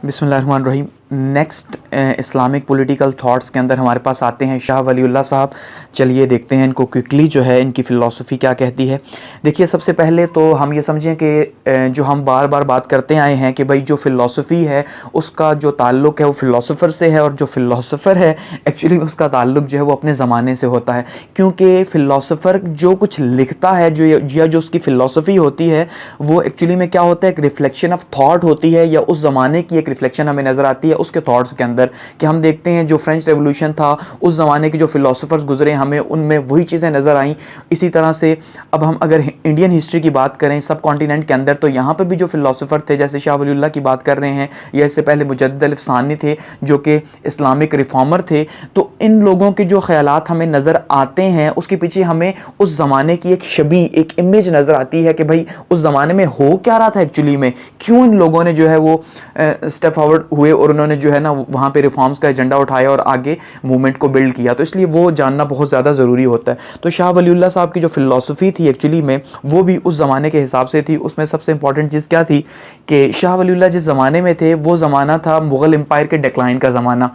बिस्मिल्लाहिर्रहमानिर्रहीम। Next Islamic political thoughts के अंदर हमारे पास आते हैं शाह वलीउल्लाह साहब। चलिए देखते हैं इनको क्विकली जो है इनकी फ़िलासफ़ी क्या कहती है। देखिए, सबसे पहले तो हम ये समझें कि जो हम बार बार बात करते आए हैं कि भाई जो फ़िलासफ़ी है उसका जो ताल्लुक़ है वो फ़िलासफ़र से है, और जो फ़िलासफ़र है एक्चुअली उसका ताल्लुक़ जो है वो अपने ज़माने से होता है। क्योंकि फ़िलासफ़र जो कुछ लिखता है जो उसकी फ़िलासफ़ी होती है वो एक्चुअली में क्या होता है, एक रिफ्लेक्शन ऑफ थाट होती है, या उस ज़माने की एक रिफ्लेक्शन हमें नज़र आती है उसके थॉट्स के अंदर। कि हम देखते हैं जो फ्रेंच रेवोल्यूशन था उस ज़माने के जो फ़िलासफ़र्स गुजरे हमें उनमें वही चीज़ें नज़र आईं। इसी तरह से अब हम अगर इंडियन हिस्ट्री की बात करें सब कॉन्टिनेंट के अंदर, तो यहाँ पर भी जो फ़िलासफ़र थे जैसे शाह वलीउल्लाह की बात कर रहे हैं, या इससे पहले मुजद्दिद अल-अफ़सानी थे जो कि इस्लामिक रिफॉर्मर थे, तो इन लोगों के जो ख़यालात हमें नज़र आते हैं उसके पीछे हमें उस ज़माने की एक छवि, एक इमेज नज़र आती है कि भाई उस ज़माने में हो क्या रहा था एक्चुअली में, क्यों इन लोगों ने जो है वो स्टेप फॉरवर्ड हुए और उन्होंने जो है ना वहाँ पे रिफॉर्म्स का एजेंडा उठाया और आगे मूवमेंट को बिल्ड किया। तो इसलिए वो जानना बहुत ज़्यादा ज़रूरी होता है। तो शाह वलीउल्लाह साहब की जो फ़िलासफ़ी थी एक्चुअली में वो भी उस ज़माने के हिसाब से थी। उसमें सबसे इंपॉर्टेंट चीज़ क्या थी कि शाह वलीउल्लाह जिस ज़माने में थे वो ज़माना था मुग़ल एम्पायर के डिक्लाइन का ज़माना,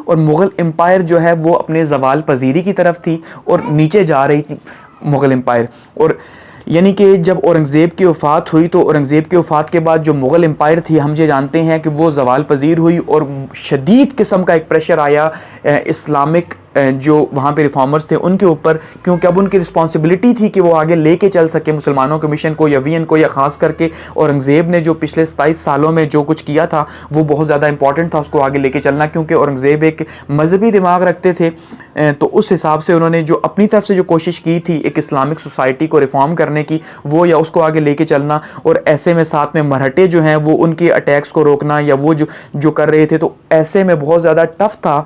और मुग़ल एम्पायर जो है वो अपने ज़वाल पजीरी की तरफ थी और नीचे जा रही थी मुग़ल एम्पायर। और यानी कि जब औरंगज़ेब की वफ़ात हुई तो औरंगज़ेब की वफ़ात के बाद जो मुग़ल एम्पायर थी हम ये जानते हैं कि वो ज़वाल पजीर हुई, और शदीद किस्म का एक प्रेशर आया इस्लामिक जो वहाँ पे रिफॉर्मर्स थे उनके ऊपर, क्योंकि अब उनकी रिस्पॉन्सिबिलिटी थी कि वो आगे लेके चल सके मुसलमानों के मिशन को या विजन को, या ख़ास करके औरंगज़ेब ने जो पिछले 27 सालों में जो कुछ किया था वो बहुत ज़्यादा इंपॉर्टेंट था उसको आगे लेके चलना, क्योंकि औरंगज़ेब एक मजहबी दिमाग रखते थे। तो उस हिसाब से उन्होंने जो अपनी तरफ से जो कोशिश की थी एक इस्लामिक सोसाइटी को रिफॉर्म करने की, वो या उसको आगे लेके चलना, और ऐसे में साथ में मराठे जो हैं वो उनके अटैक्स को रोकना या वो जो कर रहे थे, तो ऐसे में बहुत ज़्यादा टफ था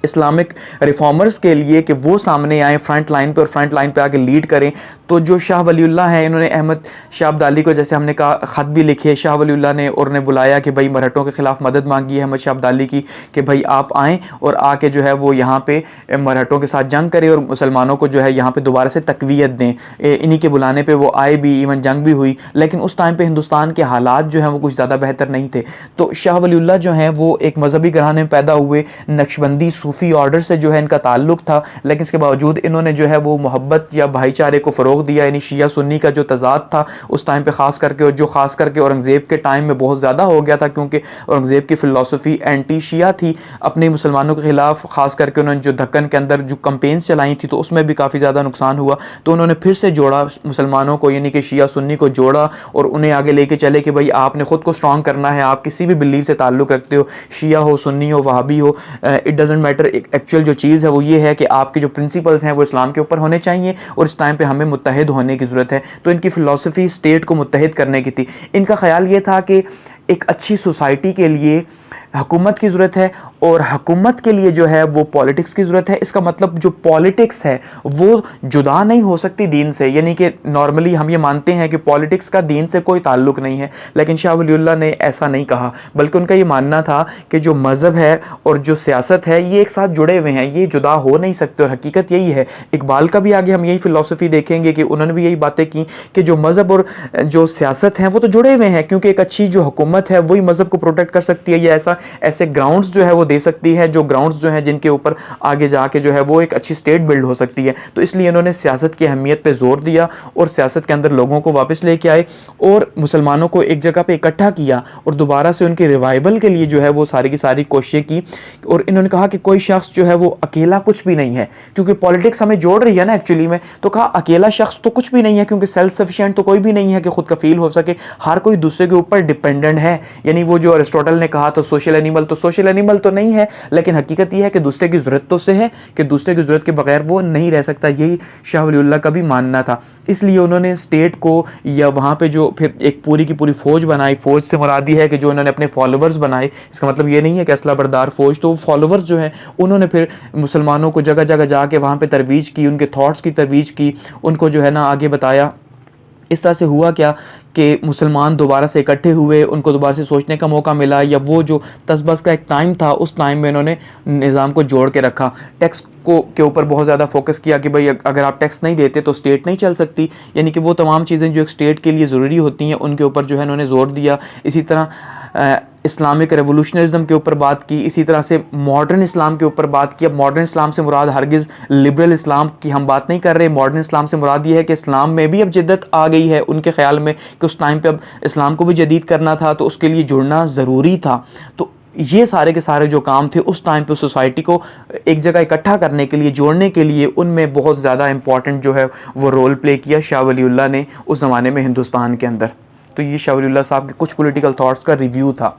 इस्लामिक रिफॉर्मर्स के लिए कि वो सामने आए फ्रंट लाइन पे और फ्रंट लाइन पे आके लीड करें। तो जो शाह वलीउल्लाह हैं इन्होंने अहमद शाह अब्दाली को, जैसे हमने कहा, ख़त भी लिखे शाह वलीउल्लाह ने, और उन्हें बुलाया कि भाई मराठों के ख़िलाफ़ मदद मांगी है अहमद शाह अब्दाली की कि भाई आप आएँ और आके जो है वो यहाँ पे मराठों के साथ जंग करें और मुसलमानों को जो है यहाँ पे दोबारा से तक़वियत दें। इन्हीं के बुलाने पर वो आए भी, इवन जंग भी हुई, लेकिन उस टाइम पर हिंदुस्तान के हालात जो हैं वो कुछ ज़्यादा बेहतर नहीं थे। तो शाह वलीउल्लाह जो हैं वो एक मजहबी घराने में पैदा हुए, नक्शबंदी सूफ़ी ऑर्डर से जो है इनका ताल्लुक़ था, लेकिन इसके बावजूद इन्होंने जो है वो मोहब्बत या भाईचारे को फ़रोग़ दिया। यानी शिया सुन्नी का जो तज़ाद था उस टाइम पे ख़ास करके, और जो ख़ास करके औरंगज़ेब के टाइम में बहुत ज़्यादा हो गया था, क्योंकि औरंगज़ेब की फ़िलासफ़ी एंटी शिया थी, अपने मुसलमानों के ख़िलाफ़। ख़ास करके उन्होंने जो दक्कन के अंदर जो कैंपेन्स चलाई थी तो उसमें भी काफ़ी ज़्यादा नुकसान हुआ। तो उन्होंने फिर से जोड़ा मुसलमानों को, यानी कि शिया सुन्नी को जोड़ा और उन्हें आगे लेके चले कि भाई आपने ख़ुद को स्ट्रॉन्ग करना है, आप किसी भी बिलीफ से ताल्लुक़ रखते हो, शिया हो, सुन्नी हो, वहाबी हो, इट डज़ंट मैटर। एक्चुअल जो चीज़ है वो ये है कि आपके जो प्रिंसिपल्स हैं वो इस्लाम के ऊपर होने चाहिए, और इस टाइम पे हमें मुत्तहिद होने की ज़रूरत है। तो इनकी फ़िलासफ़ी स्टेट को मुत्तहिद करने की थी। इनका ख़्याल ये था कि एक अच्छी सोसाइटी के लिए हुकूमत की ज़रूरत है, और हुकूमत के लिए जो है वो पॉलिटिक्स की ज़रूरत है। इसका मतलब जो पॉलिटिक्स है वो जुदा नहीं हो सकती दीन से। यानी कि नॉर्मली हम ये मानते हैं कि पॉलिटिक्स का दीन से कोई ताल्लुक़ नहीं है, लेकिन शाह वलीउल्लाह ने ऐसा नहीं कहा, बल्कि उनका ये मानना था कि जो मज़हब है और जो सियासत है ये एक साथ जुड़े हुए हैं, ये जुदा हो नहीं सकते। और हकीकत यही है। इकबाल का भी आगे हम यही फ़िलासफ़ी देखेंगे कि उन्होंने भी यही बातें की कि जो मज़हब और जो सियासत हैं वो तो जुड़े हुए हैं, क्योंकि एक अच्छी जो हुकूमत है वही मज़हब को प्रोटेक्ट कर सकती है, या ऐसे ग्राउंड्स जो है वो दे सकती है, जो ग्राउंड्स जो हैं जिनके ऊपर आगे जाके जो है वो एक अच्छी स्टेट बिल्ड हो सकती है। तो इसलिए इन्होंने सियासत की अहमियत पे जोर दिया और सियासत के अंदर लोगों को वापस लेके आए और मुसलमानों को एक जगह पे इकट्ठा किया, और दोबारा से उनके रिवाइवल के लिए जो है वो सारी की सारी कोशिशें की। और इन्होंने कहा कि कोई शख्स जो है वो अकेला कुछ भी नहीं है, क्योंकि पॉलिटिक्स हमें जोड़ रही है ना एक्चुअली में। तो कहा अकेला शख्स तो कुछ भी नहीं है, क्योंकि सेल्फ सफिशिएंट तो कोई भी नहीं है कि खुद कफील हो सके, हर कोई दूसरे के ऊपर डिपेंडेंट है। यानी वो जो अरिस्टोटल ने कहा तो सोशल एनिमल, तो सोशल एनिमल तो नहीं है, लेकिन हकीकत यह है कि दूसरे की ज़रूरत तो से है कि दूसरे की ज़रूरत के बगैर वो नहीं रह सकता। यही शाह वलीउल्लाह का भी मानना था। इसलिए उन्होंने स्टेट को या वहाँ पे जो फिर एक पूरी की पूरी फ़ौज बनाई। फ़ौज से मुरादी है कि जो उन्होंने अपने फॉलोवर्स बनाए, इसका मतलब ये नहीं है कि असला बरदार फ़ौज, तो फॉलोवर्स जो हैं उन्होंने फिर मुसलमानों को जगह जगह जाके वहाँ पर तरवीज की, उनके थाट्स की तरवीज की, उनको जो है ना आगे बताया। इस तरह से हुआ क्या कि मुसलमान दोबारा से इकट्ठे हुए, उनको दोबारा से सोचने का मौका मिला, या वो जो तसबस का एक टाइम था उस टाइम में इन्होंने निज़ाम को जोड़ के रखा। टैक्स को के ऊपर बहुत ज़्यादा फोकस किया कि भाई अगर आप टैक्स नहीं देते तो स्टेट नहीं चल सकती, यानी कि वो तमाम चीज़ें जो एक स्टेट के लिए ज़रूरी होती हैं उनके ऊपर जो है इन्होंने ज़ोर दिया। इसी तरह इस्लामिक रेवोल्यूशनरिज्म के ऊपर बात की, इसी तरह से मॉडर्न इस्लाम के ऊपर बात की। अब मॉडर्न इस्लाम से मुराद हरगिज़ लिबरल इस्लाम की हम बात नहीं कर रहे। मॉडर्न इस्लाम से मुराद ये है कि इस्लाम में भी अब जिद्दत आ गई है उनके ख्याल में कि उस टाइम पे अब इस्लाम को भी जदीद करना था, तो उसके लिए जुड़ना ज़रूरी था। तो ये सारे के सारे जो काम थे उस टाइम पे सोसाइटी को एक जगह इकट्ठा करने के लिए, जोड़ने के लिए, उनमें बहुत ज़्यादा इंपॉर्टेंट जो है वो रोल प्ले किया शाह वलीउल्लाह ने उस ज़माने में हिंदुस्तान के अंदर। तो ये शाह वलीउल्लाह साहब के कुछ पॉलिटिकल थॉट्स का रिव्यू था।